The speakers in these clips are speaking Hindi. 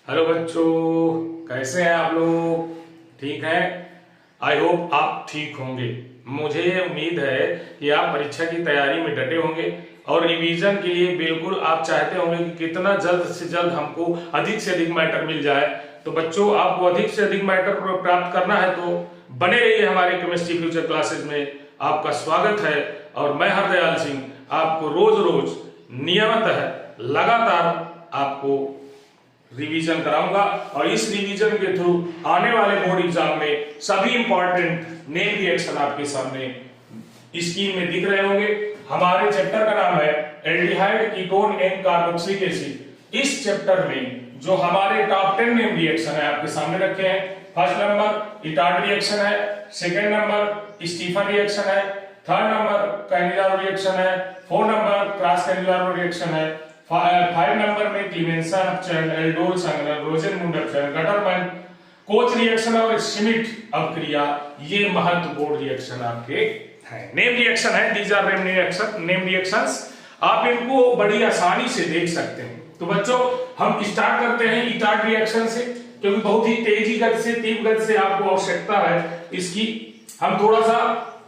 हेलो बच्चों, कैसे हैं आप लोग? ठीक हैं? आई होप आप ठीक होंगे। मुझे उम्मीद है कि आप परीक्षा की तैयारी में डटे होंगे और रिवीजन के लिए बिल्कुल आप चाहते होंगे कि कितना जल्द से जल्द हमको अधिक से अधिक मैटर मिल जाए। तो बच्चों, आपको अधिक से अधिक मैटर प्राप्त करना है तो बने रहिए हमारे केमिस्ट्री फ्यूचर क्लासेस में। आपका स्वागत है और मैं हरदयाल सिंह आपको रोज रोज नियमित लगातार आपको रिवीजन कराऊंगा और इस रिवीजन के थ्रू आने वाले बोर्ड एग्जाम में सभी इंपॉर्टेंट नेम रिएक्शन आपके सामने स्क्रीन में दिख रहे होंगे। हमारे चैप्टर का नाम है aldehyde ketone and carboxylic acid. इस चैप्टर में जो हमारे टॉप 10 नेम रिएक्शन है आपके सामने रखे हैं। फर्स्ट नंबर इटार्ड रिएक्शन है, सेकेंड नंबर स्टीफन रिएक्शन है, थर्ड नंबर कैनिलारो रिएक्शन है, फोर्थ नंबर क्रॉस कैनिलारो रिएक्शन है, 5 नंबर में क्लीमेंसन अपचरण, एल्डोल संघनन, रोजेनमुंड अपचरण, गटरमैन कोच रिएक्शन और श्मिट अपक्रिया, ये महत्वपूर्ण रिएक्शन आपके हैं। नेम रिएक्शन है, दीज आर नेम रिएक्शंस। आप इनको बड़ी आसानी से देख सकते हैं। तो बच्चों, हम स्टार्ट करते हैं इटार्ड रिएक्शन से, क्योंकि बहुत ही तेजी गति से, तीव्र गति से आपको आवश्यकता है इसकी। हम थोड़ा सा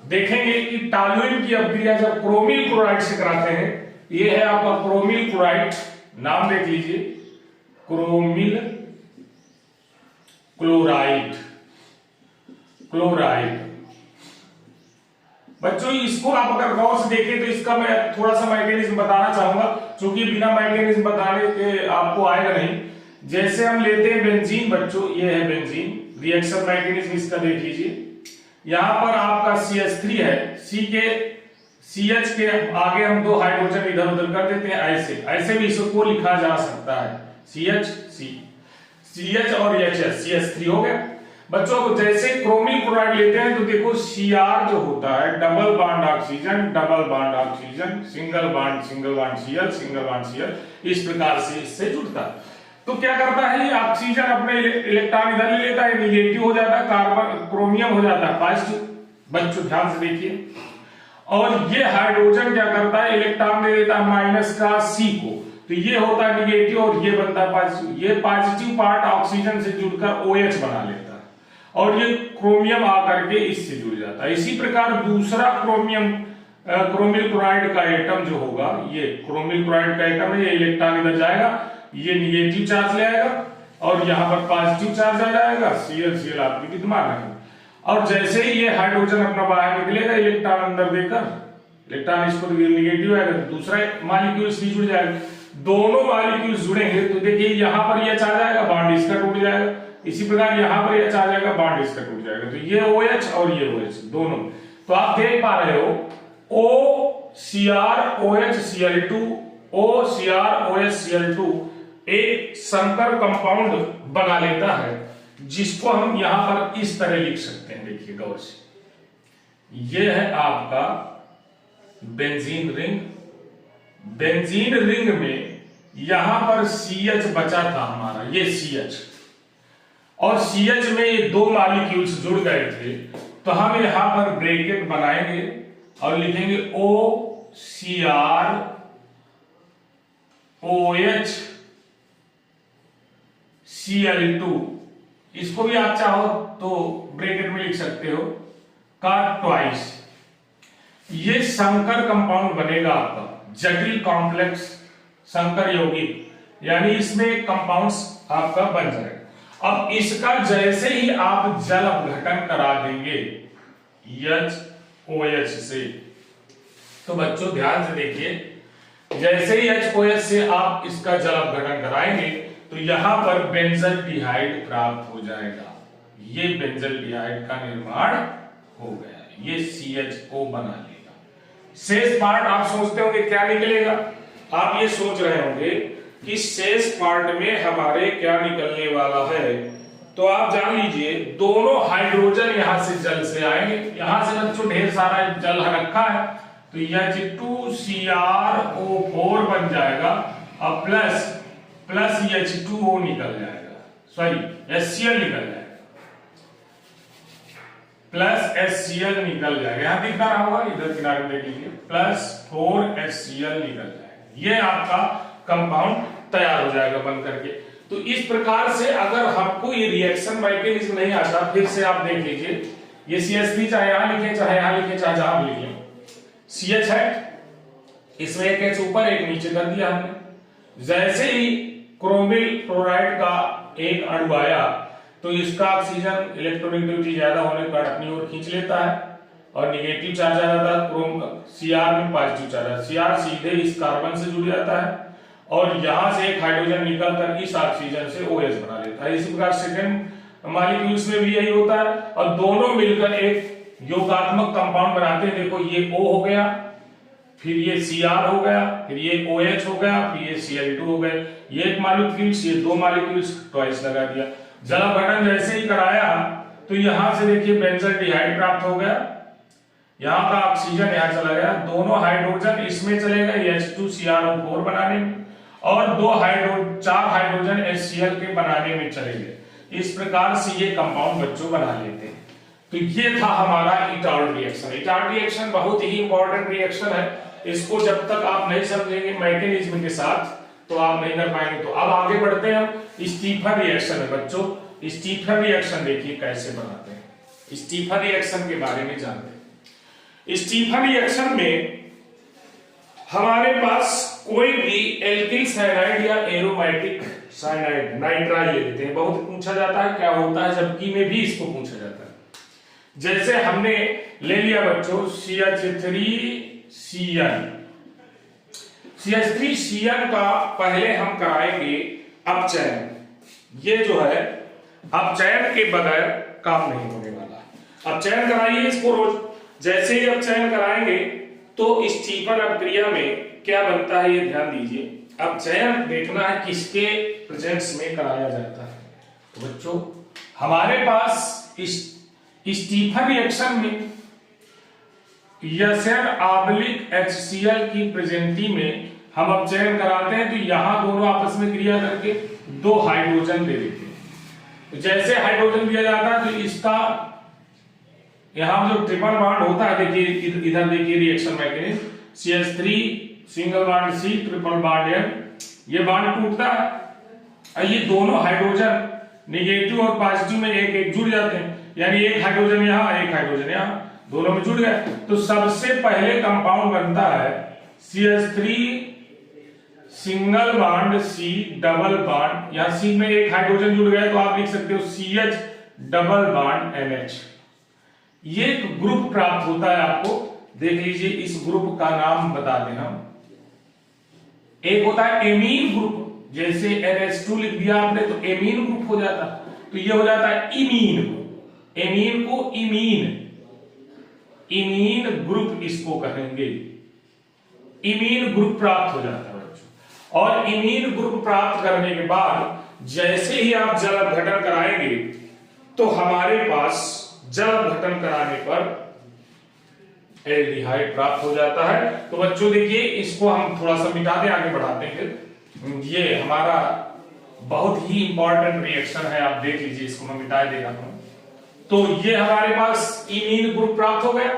देखेंगे कि टॉलुइन की अपक्रिया जब क्रोमिल क्लोराइड से कराते हैं। ये है आपका क्रोमिल क्लोराइड, नाम देख लीजिए, क्रोमिल क्लोराइड। बच्चों, इसको आप अगर गौर से देखें तो इसका मैं थोड़ा सा मैकेनिज्म बताना चाहूंगा, क्योंकि बिना मैकेनिज्म बताने के आपको आएगा नहीं। जैसे हम लेते हैं बेंजीन, बच्चों ये है बेंजीन, रिएक्शन मैकेनिज्म इसका देख लीजिए। यहां पर आपका CH3 है, CH के आगे हम 2 हाइड्रोजन इधर उधर कर देते हैं, ऐसे भी इसको लिखा जा सकता है, CH और HS, CH3 हो गया। बच्चों को जैसे क्रोमिल क्लोराइड लेते हैं तो देखो Cr जो होता है double bond oxygen, single bond Cl, single bond Cl, इस प्रकार से इससे जुड़ता है। तो क्या करता है, ये ऑक्सीजन अपने इलेक्ट्रॉन इधर ले लेता है, निगेटिव हो जाता है, कार्बन क्रोमियम हो जाता है पॉजिटिव। बच्चों ध्यान से देखिए, और ये हाइड्रोजन क्या करता है, इलेक्ट्रॉन दे देता है माइनस का C को, तो ये होता है निगेटिव और ये बनता है पॉजिटिव। ये पॉजिटिव पार्ट ऑक्सीजन से जुड़कर OH बना लेता है और ये क्रोमियम आकर के इससे जुड़ जाता है। इसी प्रकार दूसरा क्रोमिल क्लोराइड का एटम जो होगा, ये क्रोमिल क्लोराइड का एटम है, ये इलेक्ट्रॉन इधर जाएगा, ये निगेटिव चार्ज ले आएगा और यहां पर पॉजिटिव चार्ज आ जाएगा, Cl आपकी दिमाग है। और जैसे ही ये हाइड्रोजन अपना बाहर निकलेगा, इलेक्ट्रॉन अंदर देकर, इलेक्ट्रॉन इसको निगेटिव आएगा, दूसरा मॉलिक्यूल इसमें जुड़ जाएगा। दोनों मॉलिक्यूल जुड़ेंगे तो देखिए यहां पर ये आ जाएगा, बॉन्ड इसका टूट जाएगा। इसी प्रकार यहां पर ये आ जाएगा, बॉन्ड इसका टूट जाएगा। तो ये OH और ये OH दोनों, तो आप देख पा रहे हो OCr-OH Cl2 एक संकर कंपाउंड बना लेता है, जिसको हम यहां पर इस तरह लिख सकते हैं। देखिए गौर से, यह है आपका बेंजीन रिंग। बेंजीन रिंग में यहां पर CH बचा था हमारा, ये CH, और CH में ये 2 मॉलिक्यूल्स जुड़ गए थे, तो हम यहां पर ब्रैकेट बनाएंगे और लिखेंगे OCr-OH Cl2। इसको भी आप चाहो तो ब्रैकेट में लिख सकते हो का ट्वाइस। ये संकर कंपाउंड बनेगा आपका, जटिल कॉम्प्लेक्स संकर यौगिक, यानी इसमें कंपाउंड्स आपका बन जाएगा। अब इसका जैसे ही आप जल अपघटन करा देंगे HOH से, तो बच्चों ध्यान से देखिए, जैसे ही HOH से आप इसका जल अपघटन कराएंगे तो यहां पर बेंजल्डिहाइड प्राप्त हो जाएगा। ये बेंजल्डिहाइड का निर्माण हो गया, ये CHO बना लेगा। शेष पार्ट आप सोचते होंगे क्या निकलेगा, आप ये सोच रहे होंगे कि शेष पार्ट में हमारे क्या निकलने वाला है। तो आप जान लीजिए, दोनों हाइड्रोजन यहां से जल से आएंगे, यहां से बच्चों ढेर सारा जल रखा है, तो H2CrO4 बन जाएगा और प्लस H2O निकल जाएगा, सॉरी HCl निकल जाएगा, प्लस HCl निकल जाएगा। यहां दिख रहा होगा, इधर किनारे देख लीजिए, प्लस 4HCl निकल जाएगा। ये आपका कंपाउंड तैयार हो जाएगा बन करके। तो इस प्रकार से अगर हमको ये रिएक्शन मैकेनिज्म नहीं आता, फिर से आप देख लीजिए, ये CH3 चाहे यहां लिखे चाहे यहां लिखे चाहे जहां लिखे, CH है, इसमें एक H ऊपर एक नीचे कर दिया हमने। जैसे ही क्रोमिल क्लोराइड का एक अणु आया तो इसका ऑक्सीजन इलेक्ट्रोनेगेटिविटी ज्यादा होने पर अपनी ओर खींच लेता है और निगेटिव चार्ज आ जाता है, Cr में पॉजिटिव चार्ज है, Cr सीधे इस कार्बन से जुड़ जाता है और यहां से एक हाइड्रोजन निकलकर इस ऑक्सीजन से OH बना लेता है। इसी प्रकार सेकंड मॉलिक्यूल्स में भी यही होता है और दोनों मिलकर एक योगात्मक कंपाउंड बनाते हैं। देखो ये O हो गया, फिर ये Cr हो गया, फिर ये OH हो गया, फिर ये Cl2 हो गए। ये एक मॉलिक्यूल्स, ये दो मॉलिक्यूल्स ट्वाइस लगा दिया। जल अपघटन जैसे ही कराया तो यहां से देखिए बेंजोल्डिहाइड प्राप्त हो गया, यहां का ऑक्सीजन यहां चला गया, दोनों हाइड्रोजन इसमें चले गए H2CrO4 बनाने में और चार हाइड्रोजन HCl के बनाने में चले गए। इस प्रकार से ये कंपाउंड बच्चों बना लेते हैं। तो ये था हमारा इटार्ड रिएक्शन। इटार्ड रिएक्शन बहुत ही इंपॉर्टेंट रिएक्शन है, इसको जब तक आप नहीं समझेंगे मैकेनिज्म के साथ तो आप नहीं कर पाएंगे। तो अब आगे बढ़ते हैं हम स्टीफन रिएक्शन है बच्चों। स्टीफन रिएक्शन देखिए कैसे बनाते हैं, स्टीफन रिएक्शन के बारे में जानते हैं। स्टीफन रिएक्शन में हमारे पास कोई भी एल्किल साइनाइड या एरोमेटिक साइनाइड नाइट्राइल ले लेते हैं। बहुत पूछा जाता है क्या होता है, जबकि में भी इसको पूछा जाता है। जैसे हमने ले लिया बच्चों CH3CN का पहले हम कराएंगे अपचयन। ये जो है अपचयन के बगैर काम नहीं होने वाला। अपचयन कराइए इसको रोज। जैसे ही अपचयन कराएंगे तो स्टीफन अपक्रिया में क्या बनता है ये ध्यान दीजिए। अपचयन देखना है किसके प्रेजेंस में कराया जाता है। तो बच्चों हमारे पास स्टीफन रिएक्शन में HCl की प्रेजेंटी में हम अपचयन कराते हैं तो यहां दोनों आपस में क्रिया करके दो हाइड्रोजन दे देते हैं। तो जैसे हाइड्रोजन दिया जाता है तो इसका यहां जो ट्रिपल बॉन्ड होता है, देखिए इधर देखिए reaction mechanism, CH3 single bond C triple bond N, ये बॉन्ड टूटता है और ये दोनों हाइड्रोजन नेगेटिव और पॉजिटिव में एक एक जुड़ जाते हैं, यानी एक हाइड्रोजन यहां एक हाइड्रोजन यहां, दोनों में जुड़ गए। तो सबसे पहले कंपाउंड बनता है CH3 single bond C double bond, यहां C में एक हाइड्रोजन जुड़ गया तो आप लिख सकते हो CH डबल बॉन्ड NH। ये एक ग्रुप प्राप्त होता है आपको, देख लीजिए इस ग्रुप का नाम बता दें हम। एक होता है एमीन ग्रुप, जैसे NH2 लिख दिया आपने तो एमीन ग्रुप हो जाता, तो ये हो जाता है इमीन ग्रुप। एमीन को इमीन ग्रुप इसको कहेंगे, इमीन ग्रुप प्राप्त हो जाता है बच्चों। और इमीन ग्रुप प्राप्त करने के बाद जैसे ही आप जल अपघटन कराएंगे तो हमारे पास जल अपघटन कराने पर एल्डिहाइड प्राप्त हो जाता है। तो बच्चों देखिए इसको हम थोड़ा सा मिटा दें, आगे बढ़ाते हैं। ये हमारा बहुत ही इंपॉर्टेंट रिएक्शन है, आप देख लीजिए इसको मैं मिटा देगा हूं। तो ये हमारे पास इमीन ग्रुप प्राप्त हो गया।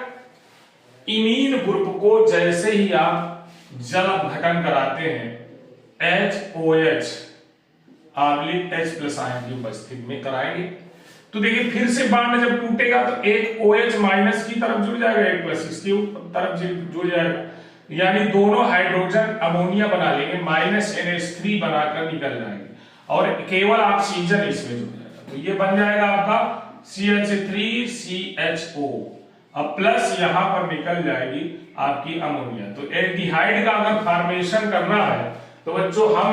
इमीन ग्रुप को जैसे ही आप जल अपघटन कराते हैं HOH H+ आयन की उपस्थिति में कराएंगे तो देखिए फिर से बॉन्ड जब टूटेगा तो एक OH माइनस की तरफ जुड़ जाएगा, एक प्लस इसकी तरफ जुड़ जाएगा, यानी दोनों हाइड्रोजन अमोनिया बना लेंगे, -NH3 बनाकर निकल जाएंगे और केवल ऑक्सीजन इसमें जुड़ जाएगा। तो ये बन जाएगा आपका CH3CHO, अब प्लस यहां पर निकल जाएगी आपकी अमोनिया। तो एल्डिहाइड का अगर फॉर्मेशन करना है तो बच्चों हम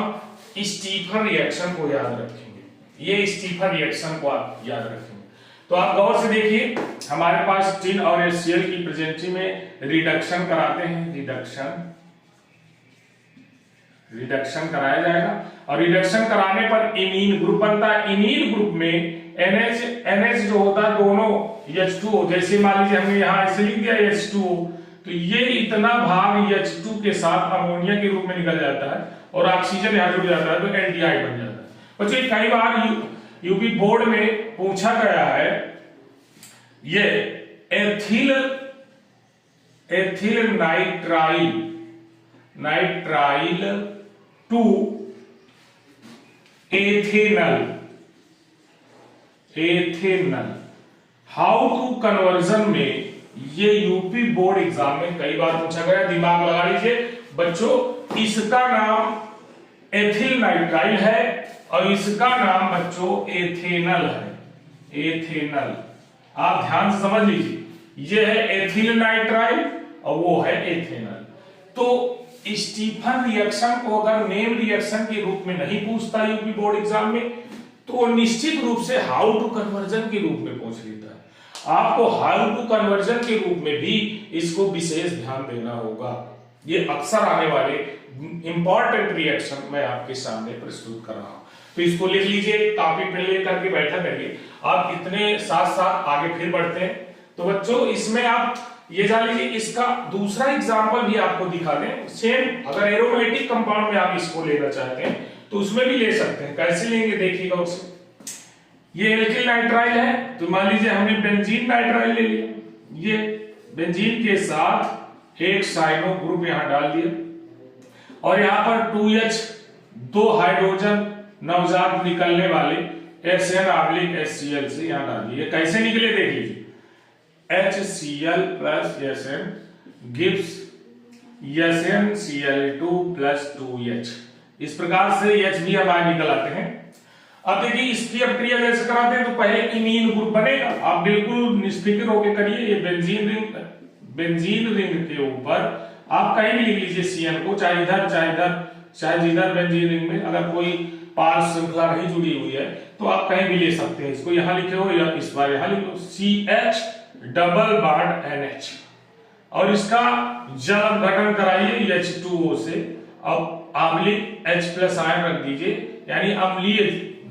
स्टीफन रिएक्शन को याद रखेंगे, ये स्टीफन रिएक्शन को आप याद रखेंगे। तो आप गौर से देखिए हमारे पास टिन और HCl की प्रेजेंटी में रिडक्शन कराते हैं, रिडक्शन कराया जाएगा और रिडक्शन कराने पर इमीन ग्रुप बनता है। इमीन ग्रुप में NH जो होता है दोनों H2O, जैसे मान लीजिए हमने यहां ऐसे लिख दिया H2O, तो ये इतना भाग H2 के साथ अमोनिया के रूप में निकल जाता है और ऑक्सीजन यहां जुड़ जाता है तो एल्डिहाइड बन जाता है। बच्चों कई बार यूपी बोर्ड में पूछा गया है ये ethyl nitrile 2 ethanal, ethanal. How to conversion में ये यूपी बोर्ड एग्जाम में कई बार पूछा गया, दिमाग लगा लीजिए बच्चों। इसका नाम एथिल नाइट्राइल है और इसका नाम बच्चों एथेनल है, एथेनल। आप ध्यान से समझ लीजिए, ये है एथिल नाइट्राइल और वो है एथेनल। तो स्टीफन रिएक्शन को अगर नेम रिएक्शन के रूप में नहीं पूछता यूपी बोर्ड एग्जाम में, तो निश्चित रूप से हाउ टू कन्वर्जन के रूप में पूछ लेता है। आपको हाउ टू कन्वर्जन के रूप में भी इसको विशेष ध्यान देना होगा। ये अक्सर आने वाले इंपॉर्टेंट रिएक्शन मैं आपके सामने प्रस्तुत कर रहा हूं, तो इसको लिख लीजिए, कॉपी पे लेकर के बैठा करिए। आप इतने साथ साथ आगे फिर बढ़ते हैं। तो बच्चों इसमें आप ये जान लीजिए, इसका दूसरा एग्जांपल भी आपको दिखा दें। सेम अगर एरोमेटिक कंपाउंड में आप इसको लेना चाहते हैं तो उसमें भी ले सकते हैं। कैसे लेंगे देखिएगा उसे। ये एल्किल नाइट्राइल है, तो मान लीजिए हमने बेंजीन नाइट्राइल ले लिया। ये बेंजीन के साथ एक साइनो ग्रुप यहां डाल दिया और यहां पर 2H, 2 हाइड्रोजन नवजात निकलने वाले SN/HCl से यहां डाल दिए। कैसे निकले देख लीजिए, HCl plus SN gives SnCl2 plus 2H। इस प्रकार से H भी अब बाहर निकल आते हैं। अब देखिए इसकी अब क्रिया जैसे कराते हैं तो पहले इमीन ग्रुप बनेगा। आप बिल्कुल निष्फिक्र होकर करिए। ये बेंजीन रिंग के ऊपर आप कहीं भी लिख लीजिए Cn को, चाहे इधर चाहे इधर, चाहे जिधर बेंजीन रिंग में अगर कोई पार श्रृंखला नहीं जुड़ी हुई है तो आप कहीं भी ले सकते हैं। इसको यहां लिखे हो या इस बार यहां लिखो, CH डबल बॉन्ड NH और इसका जल अपघटन कराइए H2O से। अब अम्लीय H+ आयन रख दीजिए, यानी अम्लीय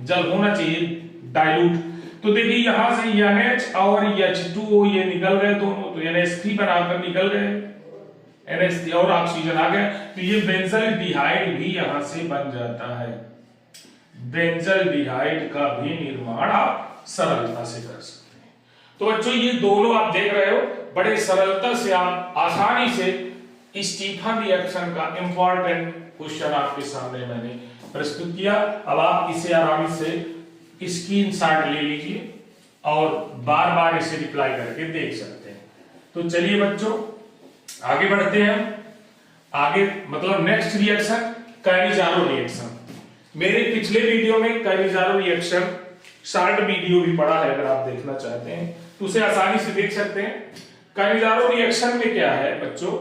जल होना चाहिए, डाइल्यूट। तो देखिए यहां से NH और H2O ये निकल गए दोनों, तो NH3 बनाकर निकल गए, NH3 और ऑक्सीजन आ गया। तो ये बेंजल्डिहाइड भी यहां से बन जाता है। बेंजल्डिहाइड का भी निर्माण आप सरलता से कर सकते हैं। तो बच्चों ये दोनों आप देख रहे हो, बड़े सरलता से आप आसानी से स्टीफन रिएक्शन का इंपॉर्टेंट क्वेश्चन आपके सामने मैंने प्रस्तुत किया। अब आप इसे आराम से स्क्रीनशॉट ले लीजिए और बार बार इसे रिप्लाई करके देख सकते हैं। तो चलिए बच्चों आगे बढ़ते हैं। आगे मतलब नेक्स्ट रिएक्शन कैनिजारो रिएक्शन। मेरे पिछले वीडियो में कैनिजारो रिएक्शन शॉर्ट वीडियो भी पड़ा है, अगर आप देखना चाहते हैं तो उसे आसानी से देख सकते हैं। कैनिजारो रिएक्शन में क्या है बच्चों,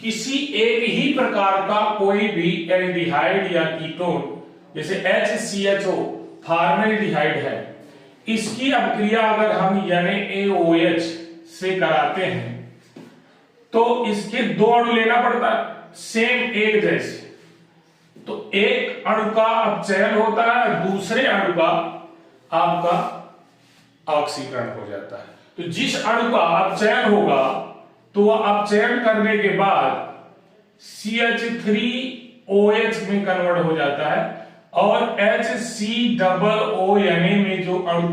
किसी एक ही प्रकार का कोई भी एल्डिहाइड या कीटोन, जैसे HCHO फॉर्मेल्डिहाइड है, इसकी अपक्रिया अगर हम NaOH से कराते हैं तो इसके 2 अणु लेना पड़ता है, सेम एक जैसे। तो एक अणु का अपचयन होता है, दूसरे अणु का आपका ऑक्सीकरण हो जाता है। तो जिस अणु का अपचयन होगा तो वह अपचयन करने के बाद CH3OH में कन्वर्ट हो जाता है और HCOO में जो अणु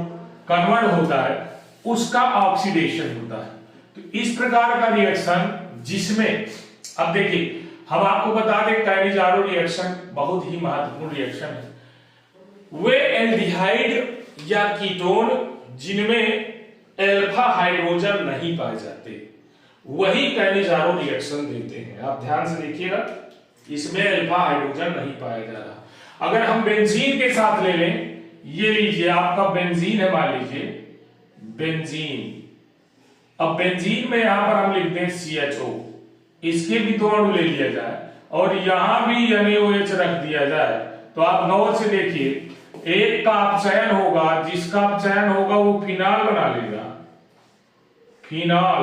कन्वर्ट होता है उसका ऑक्सीडेशन होता है। तो इस प्रकार का रिएक्शन जिसमें, अब देखिए हम आपको बता दें कैनिजारो रिएक्शन बहुत ही महत्वपूर्ण रिएक्शन है। वे एल्डिहाइड या कीटोन जिनमें अल्फा हाइड्रोजन नहीं पाए जाते वही कैनिजारो रिएक्शन देते हैं। आप ध्यान से देखिएगा, इसमें अल्फा हाइड्रोजन नहीं पाया जा रहा। अगर हम बेंजीन के साथ ले लें, ये लीजिए आपका बेंजीन है, मान लीजिए बेंजीन। अब बेंजीन में यहां पर हम लिखते हैं CHO, इसके भी 2 अणु ले लिया जाए और यहां भी NaOH रख दिया जाए तो आप गौर से देखिए, एक का अपचयन होगा, जिसका अपचयन होगा वो फिनाल बना लेगा, फिनाल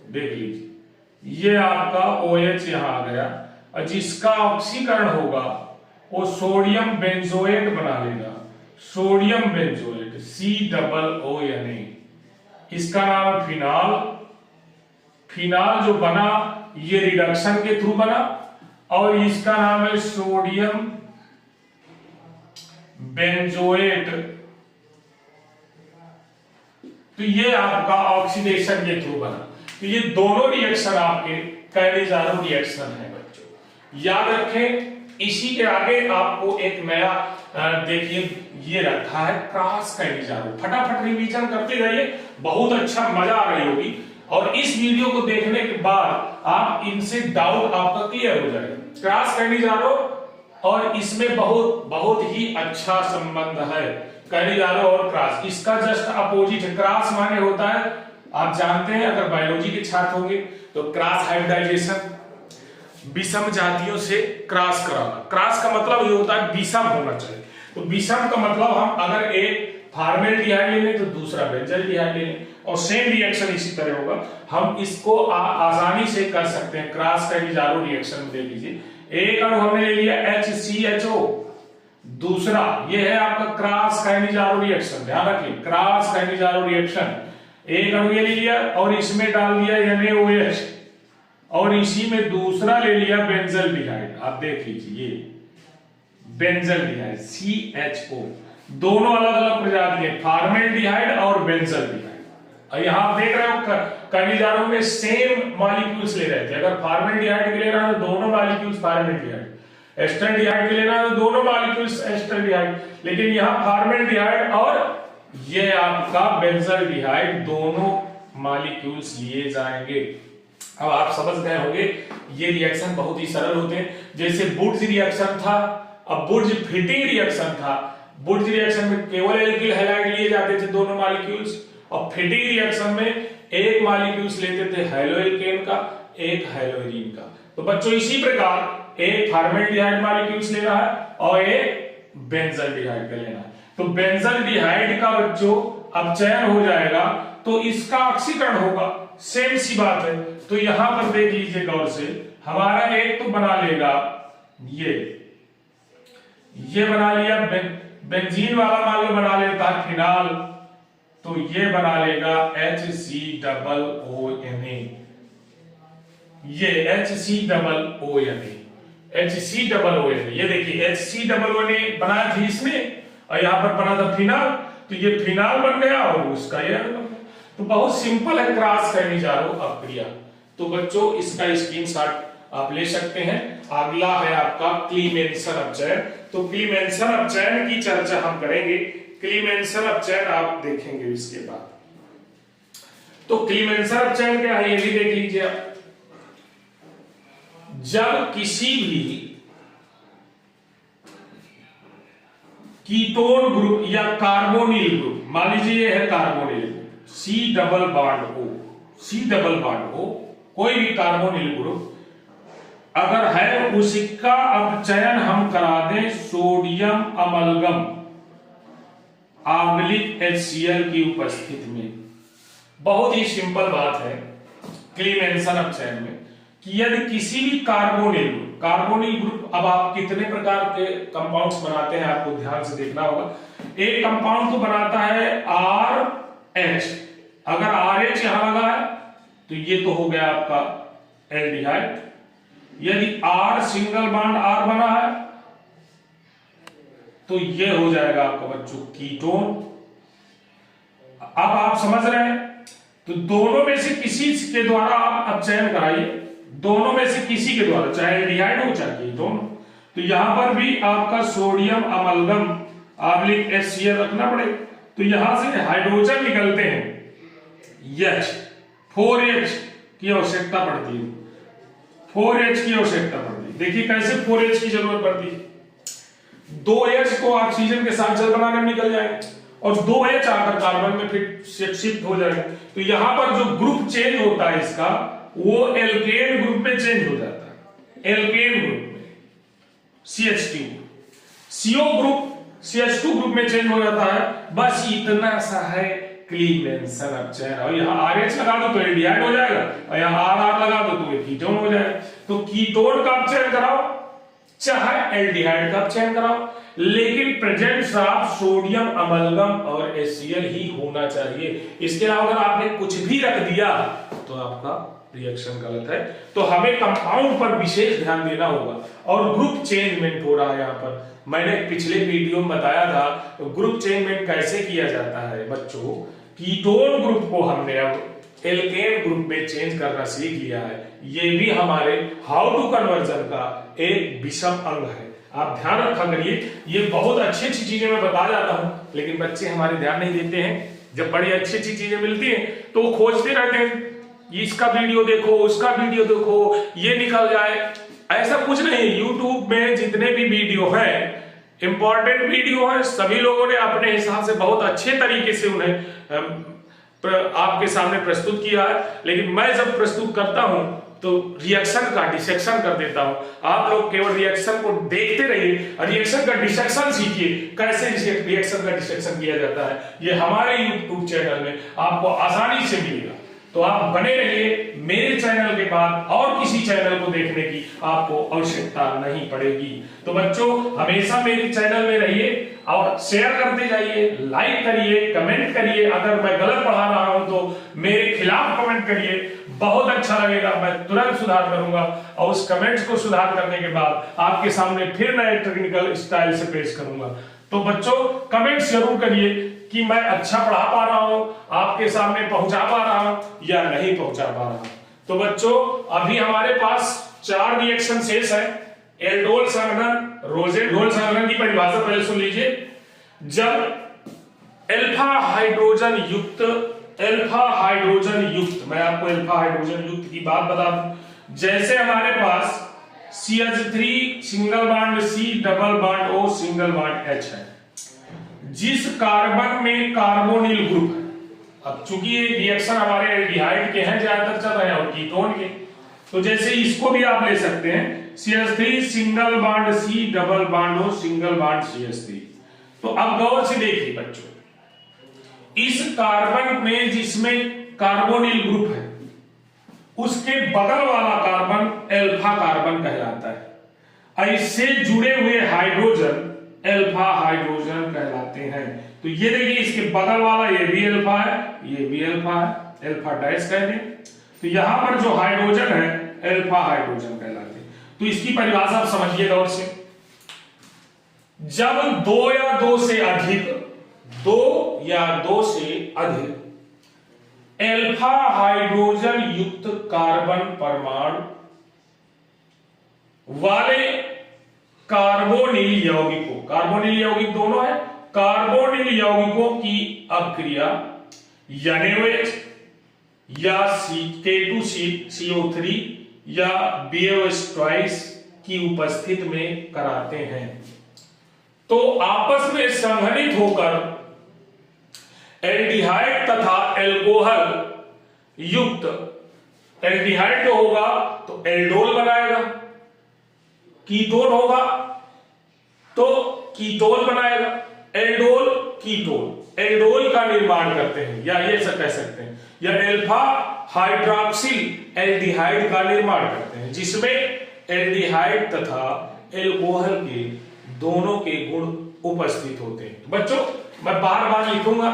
देख लीजिए, ये आपका OH यहां आ गया, और जिसका ऑक्सीकरण होगा वो सोडियम बेंजोएट बना लेगा, सोडियम बेंजोएट COONA, इसका नाम है फिनाल। फिनाल जो बना ये रिडक्शन के थ्रू बना और इसका नाम है सोडियम बेंजोएट। तो ये आपका ऑक्सीडेशन के थ्रू बना। तो ये दोनों रिएक्शन आपके कैनिजारो रिएक्शन है बच्चों, याद रखें। इसी के आगे आपको एक नया देखिए ये रखा है क्रॉस कैनिजारो। फटाफट रिवीजन करते जाइए, बहुत अच्छा मजा आ रही होगी। और इस वीडियो को देखने के बाद आप इनसे डाउट आपका क्लियर हो जाएगा। क्रॉस कैनिजारो और इसमें बहुत बहुत ही अच्छा संबंध है, कैनिजारो और क्रॉस। इसका जस्ट अपोजिट है। क्रॉस माने होता है, आप जानते हैं अगर बायोलॉजी के छात्र होंगे तो क्रॉस हाइब्रिडाइजेशन, विषम जातियों से क्रॉस कराना। क्रॉस का मतलब ये होता है विषम होना चाहिए। तो विषम का मतलब हम अगर एक फॉर्मेल्डिहाइड ले लें तो दूसरा बेंजल्डिहाइड ले लें और सेम रिएक्शन इसी तरह होगा। हम इसको आसानी से कर सकते हैं। क्रॉस कैनिजारो रिएक्शन में देख लीजिए, एक अणु हमने ले लिया HCHO, दूसरा ये है आपका क्रॉस कैनिजारो रिएक्शन। ध्यान रखिए क्रॉस कैनिजारो रिएक्शन, एक अणु ये ले लिया और इसमें डाल दिया NaOH और इसी में दूसरा ले लिया बेंजल्डिहाइड। आप देख लीजिए ये बेंजल्डिहाइड CHO, दोनों अलग अलग प्रजाति है, फॉर्मेल्डिहाइड और बेंजल्डिहाइड। और यहां आप देख रहे हो कैनिजारो में सेम मॉलिक्यूल्स ले रहे थे। अगर फॉर्मेल्डिहाइड के लेना है तो दोनों मॉलिक्यूल्स फॉर्मेल्डिहाइड, एस्टल्डिहाइड के लेना है तो दोनों मॉलिक्यूल्स एस्टल्डिहाइड। लेकिन यहां फॉर्मेल्डिहाइड और ये आपका बेंजल्डिहाइड दोनों मॉलिक्यूल्स लिए जाएंगे। अब आप समझ गए होंगे ये रिएक्शन बहुत ही सरल होते हैं। जैसे बुर्ज रिएक्शन था, अब बुर्ज फिटिंग रिएक्शन था। बुर्ज रिएक्शन में केवल एल्किल हैलाइड लिए जाते थे दोनों मॉलिक्यूल्स, और फिटिंग रिएक्शन में एक मॉलिक्यूल्स लेते थे हैलोएल्केन का, एक हैलोएरीन का। तो बच्चों इसी प्रकार एक फॉर्मेल्डिहाइड मॉलिक्यूल्स लेना है और एक बेंजल्डिहाइड का लेना है। तो बेंजल्डिहाइड का बच्चों अब चयन हो जाएगा तो इसका ऑक्सीकरण होगा, सेम सी बात है। तो यहां पर देख लीजिए गौर से, हमारा एक तो बना लेगा ये बना लिया बेंजीन वाला मान लो बना लेता है फिनाल, तो ये बना लेगा HCOONA, ये HCOONA, ये देखिए HCOONA बनाया था इसने और यहां पर बना था फिनाल, तो ये फिनाल बन गया और उसका ये बन गया। तो बहुत सिंपल है क्रॉस कैनिजारो अपक्रिया। तो बच्चों इसका स्क्रीनशॉट आप ले सकते हैं। अगला है आपका क्लीमेंसन अपचयन। तो क्लीमेंसन अपचयन की चर्चा हम करेंगे। क्लीमेंसन अपचयन आप देखेंगे इसके बाद। तो क्लीमेंसन अपचयन क्या है ये भी देख लीजिए आप। जब किसी भी कीटोन ग्रुप या कार्बोनिल ग्रुप, मान लीजिए ये है carbonyl group C double bond O, कोई भी कार्बोनिल ग्रुप अगर है उसका अपचयन हम करा दें सोडियम अमलगम आम्लिक HCl की उपस्थिति में। बहुत ही सिंपल बात है क्लीमेंसन अपचयन में कि यदि किसी भी कार्बोनिल ग्रुप, अब आप कितने प्रकार के कंपाउंड्स बनाते हैं आपको ध्यान से देखना होगा। एक कंपाउंड तो बनाता है RH, अगर RH यहां लगा है तो ये तो हो गया आपका एल्डिहाइड। यदि R सिंगल बॉन्ड R बना है तो ये हो जाएगा आपका बच्चों कीटोन। अब आप समझ रहे हैं, तो दोनों में से किसी के द्वारा आप अपचयन कराइए, दोनों में से किसी के द्वारा, चाहे एल्डिहाइड हो चाहे कीटोन। तो यहां पर भी आपका सोडियम अमलगम आम्लिक HCl रखना पड़ेगा। तो यहां से हाइड्रोजन निकलते हैं, 4H की आवश्यकता पड़ती है, 4H की आवश्यकता पड़ती है। देखिए कैसे 4H की जरूरत पड़ती है। 2H को ऑक्सीजन के साथ जल बनाकर निकल जाएंगे और 2H आकर कार्बन में फिर शिफ्ट हो जाएगा। तो यहां पर जो ग्रुप चेंज होता है इसका, वो एल्केन ग्रुप में चेंज हो जाता है। एल्केन ग्रुप में CH2, CO group CH2 group में चेंज हो जाता है। बस इतना सा है क्लीमेंसन अपचयन। और यहाँ RH लगा दो तो एल्डिहाइड हो जाएगा और यहाँ RR लगा दो तो ये कीटोन हो जाएगा। तो कीटोन का अपचयन कराओ चाहे एल्डिहाइड का अपचयन कराओ, लेकिन प्रेजेंस ऑफ सोडियम अमलगम और HCl ही होना चाहिए। इसके अलावा अगर आपने कुछ भी रख दिया तो आपका रिएक्शन गलत है। तो हमें कंपाउंड पर विशेष ध्यान देना होगा। और ग्रुप चेंजमेंट हो रहा है यहाँ पर, मैंने पिछले वीडियो में बताया था तो ग्रुप चेंजमेंट कैसे किया जाता है बच्चों। कीटोन ग्रुप को हमने अब एल्केन ग्रुप में चेंज करना सीख लिया है। ये भी हमारे हाउ टू कन्वर्जन का एक विषम अंग है। आप ध्यान रखा करिए, ये बहुत अच्छी अच्छी चीजें मैं बता जाता हूं, लेकिन बच्चे हमारे ध्यान नहीं देते हैं। जब बड़ी अच्छी अच्छी चीजें मिलती हैं तो वो खोजते रहते हैं, इसका वीडियो देखो, उसका वीडियो देखो, ये निकल जाए। ऐसा कुछ नहीं। यूट्यूब में जितने भी वीडियो हैं, इंपॉर्टेंट वीडियो है, सभी लोगों ने अपने हिसाब से बहुत अच्छे तरीके से उन्हें आपके सामने प्रस्तुत किया है। लेकिन मैं जब प्रस्तुत करता हूं तो रिएक्शन का डिसेक्शन कर देता हूं। आप लोग केवल रिएक्शन को देखते रहिए और रिएक्शन का डिसेक्शन सीखिए, कैसे रिएक्शन का डिसेक्शन किया जाता है। ये हमारे यूट्यूब चैनल में आपको आसानी से मिलेगा। तो आप बने रहिए, मेरे चैनल के बाद और किसी चैनल को देखने की आपको आवश्यकता नहीं पड़ेगी। तो बच्चों, हमेशा मेरे चैनल में रहिए और शेयर करते जाइए, लाइक करिए, कमेंट करिए। अगर मैं गलत पढ़ा रहा हूं तो मेरे खिलाफ कमेंट करिए, बहुत अच्छा लगेगा, मैं तुरंत सुधार करूंगा। और उस कमेंट्स को सुधार करने के बाद आपके सामने फिर नए टेक्निकल स्टाइल से पेश करूंगा। तो बच्चों, कमेंट्स जरूर करिए कि मैं अच्छा पढ़ा पा रहा हूं, आपके सामने पहुंचा पा रहा हूं या नहीं पहुंचा पा रहा हूं। तो बच्चों, अभी हमारे पास 4 रिएक्शन शेष है। एल्डोल संघनन, रोजेडोल संघनन की परिभाषा पहले सुन लीजिए। जब अल्फा हाइड्रोजन युक्त, मैं आपको अल्फा हाइड्रोजन युक्त की बात बता दूं। जैसे हमारे पास CH3 single bond C double bond O single bond H है, जिस कार्बन में कार्बोनिल ग्रुप है। अब चूंकि ये रिएक्शन हमारे एल्डिहाइड के हैं ज्यादातर चल रहे हैं और कीटोन के, तो जैसे इसको भी आप ले सकते हैं CH3 single bond C double bond O single bond CH3। तो अब गौर से देखिए बच्चों, इस कार्बन में जिसमें कार्बोनिल ग्रुप है, उसके बगल वाला कार्बन अल्फा कार्बन कहलाता है। इससे जुड़े हुए हाइड्रोजन अल्फा हाइड्रोजन कहलाते हैं। तो ये देखिए, इसके बगल वाला ये भी अल्फा है, ये भी अल्फा है, अल्फा डैश कहते हैं। तो यहां पर जो हाइड्रोजन है अल्फा हाइड्रोजन कहलाते हैं। तो इसकी परिभाषा आप समझिएगा और से, जब 2 या 2 से अधिक अल्फा हाइड्रोजन युक्त कार्बन परमाणु वाले कार्बोनिल यौगिकों, कार्बोनिल यौगिक दोनों है, कार्बोनिल यौगिकों की अपक्रिया NaOH या K2CO3 या BOH की उपस्थिति में कराते हैं। तो आपस में संघनित होकर एल्डिहाइड तथा एल्कोहल युक्त, एल्डिहाइड जो होगा तो एल्डोल बनाएगा, कीटोन होगा तो कीटोन बनाएगा, एल्डोल कीटोन, एल्डोल का निर्माण करते हैं, या ये सब कह सकते हैं, या अल्फा हाइड्रॉक्सिल एल्डिहाइड का निर्माण करते हैं, जिसमें एल्डिहाइड तथा एल्कोहल के दोनों के गुण उपस्थित होते हैं। बच्चों, मैं बार बार लिखूंगा,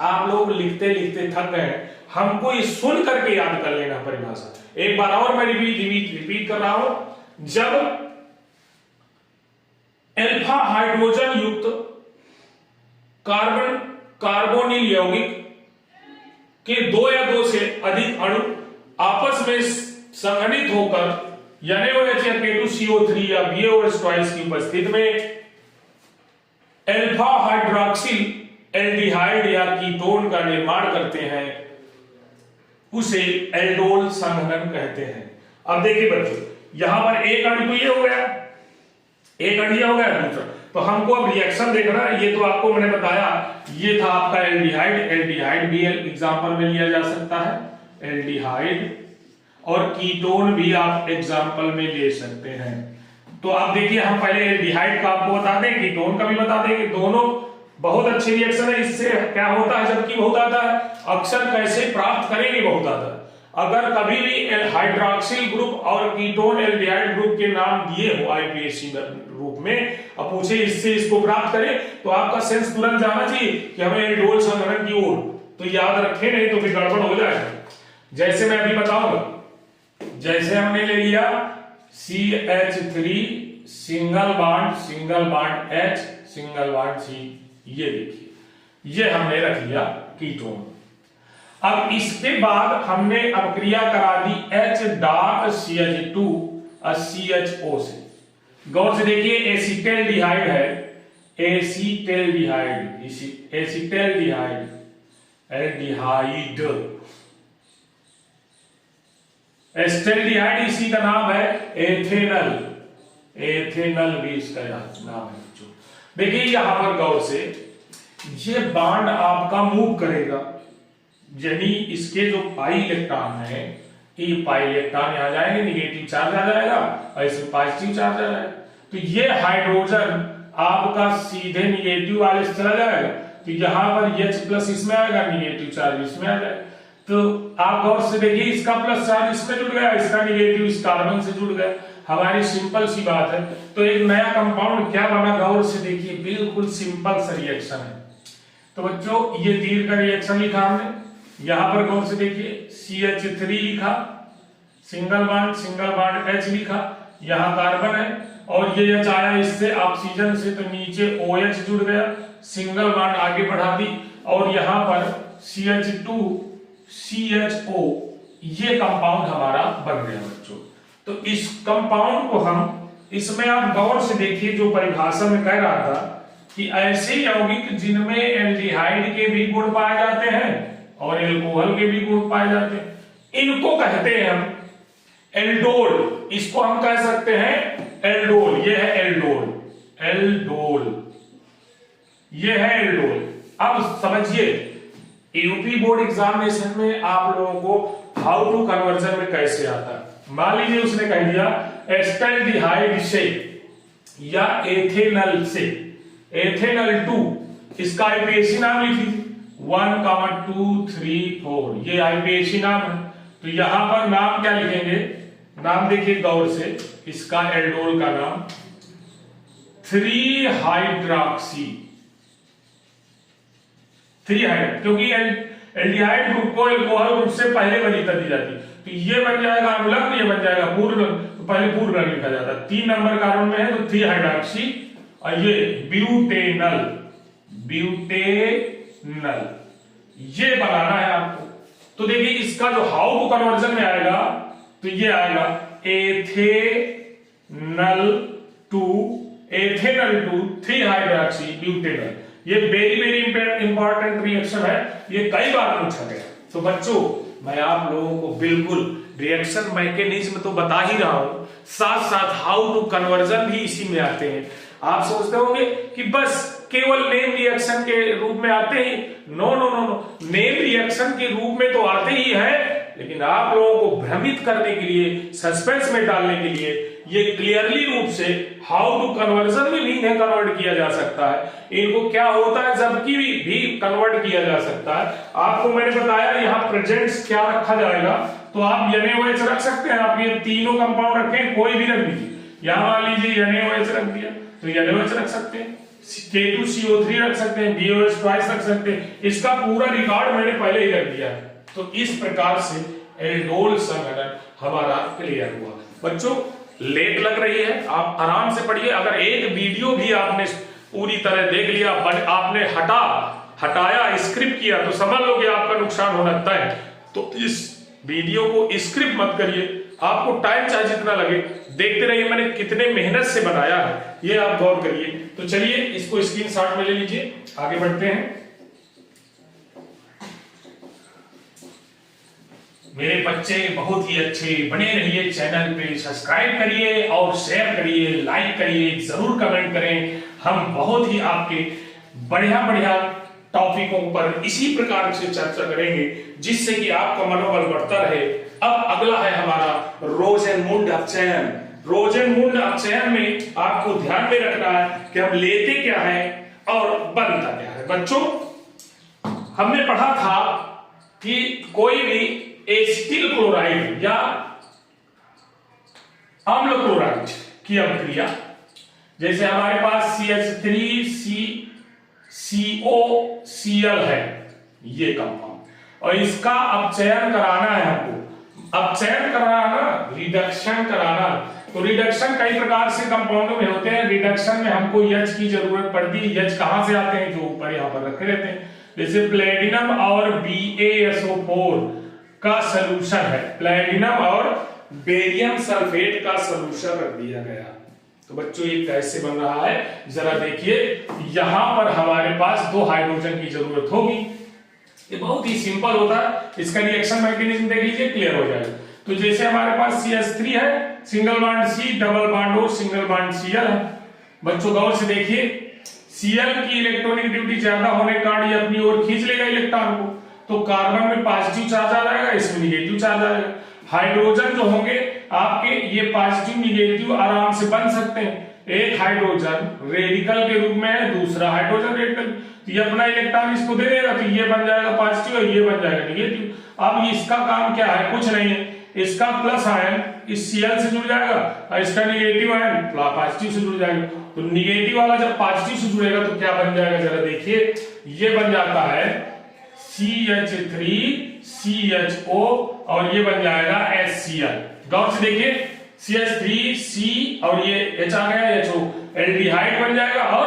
आप लोग लिखते लिखते थक गए हैं, हमको ये सुन करके याद कर लेना परिभाषा। एक बार और मैं रिपीट कर रहा हूं। जब अल्फा हाइड्रोजन युक्त कार्बोनिल यौगिक के 2 या 2 से अधिक अणु आपस में संघनित होकर NaOH या K2CO3 या BOH की उपस्थिति में अल्फा हाइड्रॉक्सिल एल्डिहाइड या कीटोन का निर्माण करते हैं, उसे एल्डोल संघनन कहते हैं। अब देखिए बच्चों, यहां पर एक अणु तो ये हो गया, एक अणु ये हो गया, दूसरा। तो हमको अब रिएक्शन देखना है। ये तो आपको मैंने बताया, ये था आपका एल्डिहाइड, एल्डिहाइड भी एग्जांपल में लिया जा सकता है, एल्डिहाइड, और कीटोन भी आप एग्जांपल में ले सकते हैं। तो आप देखिए, हम पहले एल्डिहाइड का आपको बता दें, कीटोन का भी बता देंगे, दोनों बहुत अच्छी रिएक्शन है। इससे क्या होता है, जबकि बहुत आता है, अक्सर कैसे प्राप्त करेंगे बहुत आता है। अगर कभी भी हाइड्रॉक्सिल ग्रुप और कीटोन एल्डिहाइड ग्रुप के नाम दिए हो IUPAC रूप में, अब पूछे इससे इसको प्राप्त करें, तो आपका सेंस तुरंत जाना चाहिए कि हमें एल्डोल संघनन की ओर। तो याद रखें, नहीं तो फिर गड़बड़ हो जाएगा। जैसे मैं अभी बताऊंगा, जैसे हमने ले लिया CH3 single bond H single bond C, ये देखिए, ये हमने रख लिया कीटोन। अब इसके बाद हमने अपक्रिया करा दी H डार्क CH2 और CHO से। गौर से देखिए, एसिटल्डिहाइड है, एसिटल्डिहाइड, एसिटल्डिहाइड, एल्डिहाइड, एसिटल्डिहाइड इसी का नाम है एथेनल, एथेनल भी इसका नाम है बच्चों। देखिए यहां पर गौर से, ये बॉन्ड आपका मूव करेगा, यानी इसके जो पाई इलेक्ट्रॉन है, ये पाई इलेक्ट्रॉन यहां जाएंगे, निगेटिव चार्ज आ जाएगा और इसमें पॉजिटिव चार्ज आ जाएगा। तो ये हाइड्रोजन आपका सीधे निगेटिव वाले से चला जाएगा, तो यहां पर H प्लस इसमें आएगा, निगेटिव चार्ज इसमें आ जाएगा। तो आप गौर से देखिए, इसका प्लस चार्ज इसमें जुड़ गया, इसका निगेटिव इस कार्बन से जुड़ गया। हमारी सिंपल सी बात है। तो एक नया कंपाउंड क्या बना, गौर से देखिए, बिल्कुल सिंपल सा रिएक्शन है। तो बच्चों ये तीर का रिएक्शन लिखा हमने, यहां पर गौर से देखिए CH3 लिखा, सिंगल बॉन्ड H लिखा, यहाँ कार्बन है और ये H आया इससे ऑक्सीजन से, तो नीचे OH जुड़ गया, सिंगल बॉन्ड आगे बढ़ा दी और यहाँ पर CH2 CHO, ये कंपाउंड हमारा बन गया बच्चों। तो इस कंपाउंड को हम, इसमें आप गौर से देखिए जो परिभाषा में कह रहा था कि ऐसे यौगिक जिनमें एल्डिहाइड के भी गुण पाए जाते हैं और एल्कोहल के भी गुण पाए जाते हैं, इनको कहते हैं हम एल्डोल। इसको हम कह सकते हैं एल्डोल, ये है एल्डोल, एल्डोल, ये है एल्डोल। अब समझिए यूपी बोर्ड एग्जामिनेशन में आप लोगों को हाउ टू कन्वर्जन में कैसे आता है। मान लीजिए उसने कह दिया एस्टल्डिहाइड से या एथेनल से, एथेनल 2, इसका आईपीएसी नाम लिखी 1, 2, 3, 4, ये आईपीएसी नाम है। तो यहां पर नाम क्या लिखेंगे, नाम देखिए गौर से, इसका एल्डोल का नाम 3 हाइड्रॉक्सी, 3 हाइड्रोक्सी, क्योंकि एल्डिहाइड ग्रुप को एल्कोहल ग्रुप से पहले वरीयता दी जाती है। तो ये बन जाएगा अनुलग्न, ये बन जाएगा पूर्ण, तो पहले पूर्ण लिखा जाता है। 3 नंबर कार्बन में है तो 3 हाइड्रॉक्सी, और ये ब्यूटेनल, ब्यूटेनल, ये बनाना है आपको। तो देखिए इसका जो हाउ टू कन्वर्जन में आएगा तो ये आएगा एथेनल टू 3 हाइड्रॉक्सी ब्यूटेनल। ये वेरी इंपॉर्टेंट रिएक्शन है, ये कई बार पूछा गया। तो बच्चों मैं आप लोगों को बिल्कुल रिएक्शन मैकेनिज्म तो बता ही रहा हूं, साथ साथ हाउ टू कन्वर्जन भी इसी में आते हैं। आप सोचते होंगे कि बस केवल नेम रिएक्शन के रूप में आते ही, no no no no, name reaction के रूप में तो आते ही है, लेकिन आप लोगों को भ्रमित करने के लिए, सस्पेंस में डालने के लिए ये क्लियरली रूप से हाउ टू कन्वर्जन में भी इन्हें कन्वर्ट किया जा सकता है। इनको क्या होता है जबकि भी कन्वर्ट किया जा सकता है। आपको मैंने बताया यहाँ प्रेजेंट्स क्या रखा जाएगा, तो आप NaOH रख सकते हैं। आप ये तीनों कंपाउंड रखें, कोई भी रख दीजिए। यहाँ मान लीजिए NaOH रख दिया तो NaOH रख सकते हैं, K2CO3 रख सकते हैं, BOH ट्वाइस रख सकते हैं। इसका पूरा रिकॉर्ड मैंने पहले ही रख दिया है। तो इस प्रकार से एल्डोल संघटन हमारा क्लियर हुआ। बच्चों लेट लग रही है, आप आराम से पढ़िए। अगर एक वीडियो भी आपने पूरी तरह देख लिया, आपने हटाया स्क्रिप्ट किया, तो समझ लो कि आपका नुकसान होना तय। तो इस वीडियो को स्क्रिप्ट मत करिए, आपको टाइम चाहे जितना लगे देखते रहिए मैंने कितने मेहनत से बनाया है, ये आप गौर करिए। तो चलिए इसको स्क्रीनशॉट में ले लीजिए, आगे बढ़ते हैं। मेरे बच्चे बहुत ही अच्छे, बने रहिए, चैनल पे सब्सक्राइब करिए और शेयर करिए, लाइक करिए, जरूर कमेंट करें। हम बहुत ही आपके बढ़िया टॉपिकों पर इसी प्रकार से चर्चा करेंगे जिससे कि आपका मनोबल बढ़ता रहे। अब अगला है हमारा रोजेनमुंड अपचयन। रोजेनमुंड अपचयन में आपको ध्यान में रखना है कि हम लेते क्या है और बनता क्या है। बच्चों हमने पढ़ा था कि कोई भी एसिटिल क्लोराइड या अम्ल क्लोराइड की अभिक्रिया, जैसे हमारे पास CH3COCl है ये कंपाउंड, और इसका अपचयन कराना है हमको। अपचयन कराना, रिडक्शन कराना। तो रिडक्शन कई प्रकार से कंपाउंडों में होते हैं। रिडक्शन में हमको H की जरूरत पड़ती है। H कहां से आते हैं, जो ऊपर यहां पर रखे रहते हैं, जैसे प्लेटिनम और BaSO4 का सलूशन है, प्लेटिनम और बेरियम सल्फेट का सलूशन रख दिया गया। तो बच्चों ये कैसे बन रहा है जरा देखिए, यहां पर हमारे पास 2 हाइड्रोजन की जरूरत होगी। ये बहुत ही सिंपल होता है, इसका रिएक्शन मैकेनिज्म देख लीजिए, क्लियर हो जाएगा। तो जैसे हमारे पास CH3 है, single bond C, double bond O, single bond Cl है। बच्चों गौर से देखिए, Cl की इलेक्ट्रॉनिक ड्यूटी ज्यादा होने के कारण ये अपनी ओर खींच लेगा इलेक्ट्रॉन को, तो कार्बन में पॉजिटिव चार्ज आ जाएगा, इसमें निगेटिव चार्ज आ जाएगा। हाइड्रोजन जो होंगे आपके, ये पॉजिटिव निगेटिव आराम से बन सकते हैं। एक हाइड्रोजन रेडिकल के रूप में है, दूसरा हाइड्रोजन रेडिकल, तो ये अपना इलेक्ट्रॉन इसको दे देगा, तो ये बन जाएगा पॉजिटिव और ये बन जाएगा निगेटिव। अब इसका काम क्या है, कुछ नहीं है, इसका प्लस आयन इस Cl से जुड़ जाएगा और इसका निगेटिव आयन पॉजिटिव से जुड़ जाएगा। तो निगेटिव वाला जब पॉजिटिव से जुड़ेगा तो क्या बन जाएगा जरा देखिए, ये बन जाता है CH3CHO और ये बन जाएगा HCl। गौर से देखिए, CH3C और ये H आ गया, HO एल्डिहाइड बन जाएगा और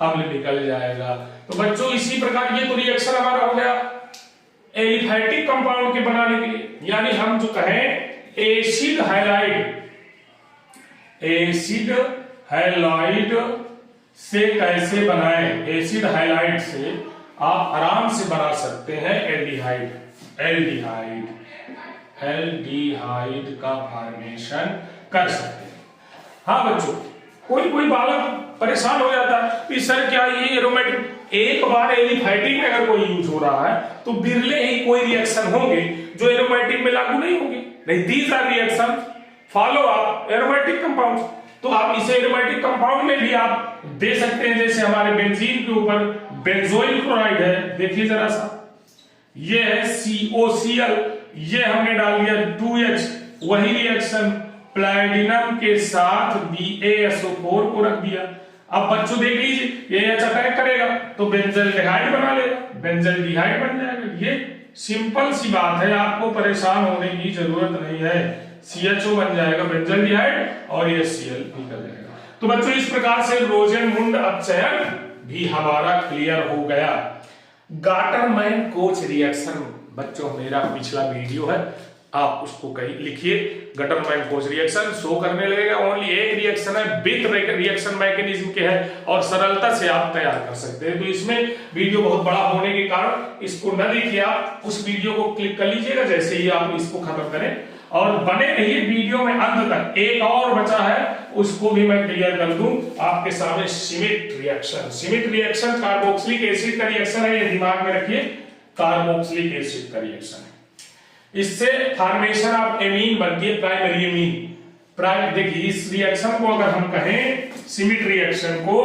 अम्ल निकल जाएगा। तो बच्चों इसी प्रकार ये तो रिएक्शन हमारा हो गया एलिफैटिक कंपाउंड के बनाने के लिए, यानी हम जो कहें एसिड हैलाइड, एसिड हैलाइड से कैसे बनाएं। एसिड हैलाइड से आप आराम से बना सकते हैं एल्डिहाइड, एल्डिहाइड, एल्डिहाइड का फॉर्मेशन कर सकते हैं। हाँ बच्चों, कोई बालक परेशान हो जाता है कि सर क्या ये एरोमेटिक, एक बार एलिफैटिक में अगर कोई यूज हो रहा है तो बिरले ही कोई रिएक्शन होंगे जो एरोमेटिक में लागू नहीं होंगे। नहीं, these are reaction follow up aromatic compound. तो आप इसे एरोमेटिक कंपाउंड में भी आप दे सकते हैं, जैसे हमारे बेंजीन के ऊपर बेंजोइल क्लोराइड है, देखिए जरा सा, ये है COCl, ये हमने डाल दिया 2H, वही रिएक्शन प्लैटिनम के साथ BaSO4 को रख दिया। अब बच्चों देख लीजिए, ये H अटैक करेगा तो बेंजल्डिहाइड बना लेगा, बेंजल्डिहाइड बन जाएगा। ये सिंपल सी बात है, आपको परेशान होने की जरूरत नहीं है। CHO बन जाएगा बेंजल्डिहाइड और ये Cl निकल जाएगा। तो बच्चों इस प्रकार से रोजेनमुंड अपचयन भी हमारा क्लियर हो गया। गाटरमैन कोच रिएक्शन, बच्चों मेरा पिछला वीडियो है, आप उसको कहीं लिखिए, गटरमैन कोच रिएक्शन शो करने लगेगा। ओनली एक रिएक्शन है, विथ रिएक्शन मैकेनिज्म के है और सरलता से आप तैयार कर सकते हैं। तो इसमें वीडियो बहुत बड़ा होने के कारण इसको न देखिए, आप उस वीडियो को क्लिक कर लीजिएगा जैसे ही आप इसको खत्म करें, और बने रहिए वीडियो में अंत तक। एक और बचा है, उसको भी मैं क्लियर कर दूं आपके सामने। Schmidt reaction, Schmidt reaction carboxylic acid का रिएक्शन है, ये दिमाग में रखिए, कार्बोक्सिलिक एसिड का रिएक्शन है। इससे फॉर्मेशन ऑफ एमीन बनती है, प्राइमरी एमीन। देखिए इस रिएक्शन को अगर हम कहें सिमिट रिएक्शन को,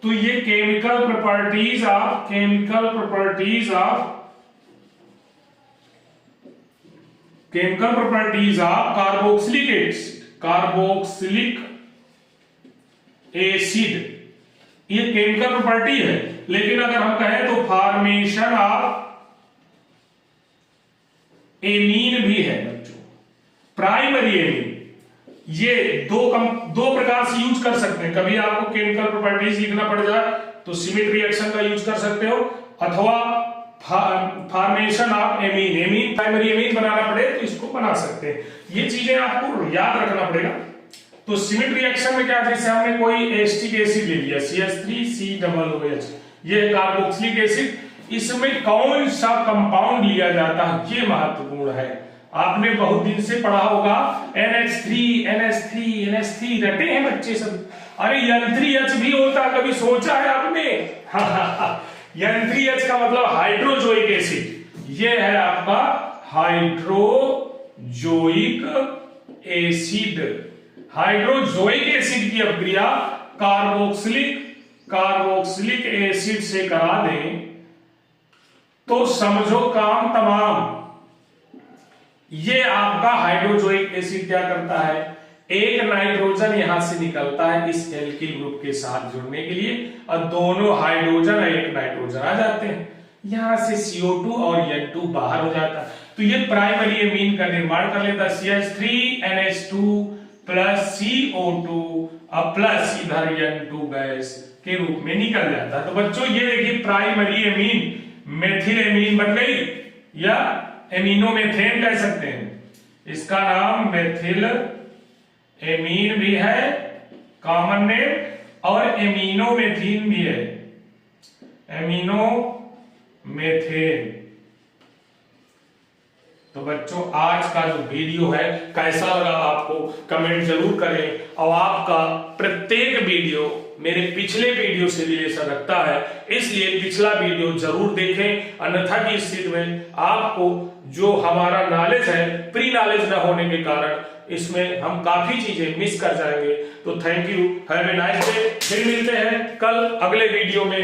तो ये chemical properties of carboxylic acid, ये केमिकल प्रॉपर्टी है। लेकिन अगर हम कहें तो फॉर्मेशन ऑफ एमीन भी है बच्चों, प्राइमरी एमीन। ये दो प्रकार से यूज कर सकते हैं। कभी आपको केमिकल प्रॉपर्टीज लिखना पड़ जाए तो सिमिट रिएक्शन का यूज कर सकते हो, अथवा formation of amine, amine primary amine बनाना पड़े तो इसको बना सकते हैं। ये चीजें आपको याद रखना पड़ेगा। तो सिमिट रिएक्शन में क्या, जैसे हमने कोई एसिटिक एसिड ले लिया CH3COOH, ये कार्बोक्सिलिक एसिड, इसमें कौन सा कंपाउंड लिया जाता है ये महत्वपूर्ण है। आपने बहुत दिन से पढ़ा होगा NH3 रटे हैं बच्चे सब। अरे N3H भी होता है, कभी सोचा है आपने? N3H का मतलब हाइड्रोजोइक एसिड, ये है आपका हाइड्रोजोइक एसिड। हाइड्रोजोइक एसिड की अपक्रिया कार्बोक्सिलिक एसिड से करा दें तो समझो काम तमाम। ये आपका हाइड्रोजोइक एसिड क्या करता है, एक नाइट्रोजन यहां से निकलता है इस एल्किल ग्रुप के साथ जुड़ने के लिए, और दोनों हाइड्रोजन एक नाइट्रोजन आ जाते हैं, यहां से CO2 और N2 बाहर हो जाता है। तो ये प्राइमरी एमीन का निर्माण कर लेता है, CH3NH2 प्लस CO2 और प्लस इधर N2 गैस के रूप में निकल जाता है। तो बच्चों ये देखिए प्राइमरी एमीन मेथिल एमीन बन गई, या एमिनोमेथेन कह सकते हैं, इसका नाम मेथिल एमीन भी है कॉमन नेम, और एमिनोमेथिन भी है, एमिनोमेथेन। तो बच्चों आज का जो वीडियो है कैसा लगा आपको कमेंट जरूर करें, और आपका प्रत्येक वीडियो मेरे पिछले वीडियो से रिलेशन रखता है, इसलिए पिछला वीडियो जरूर देखें, अन्यथा की स्थिति में आपको जो हमारा नॉलेज है प्री नॉलेज न होने के कारण इसमें हम काफी चीजें मिस कर जाएंगे। तो thank you, have a nice day. फिर मिलते हैं कल अगले वीडियो में।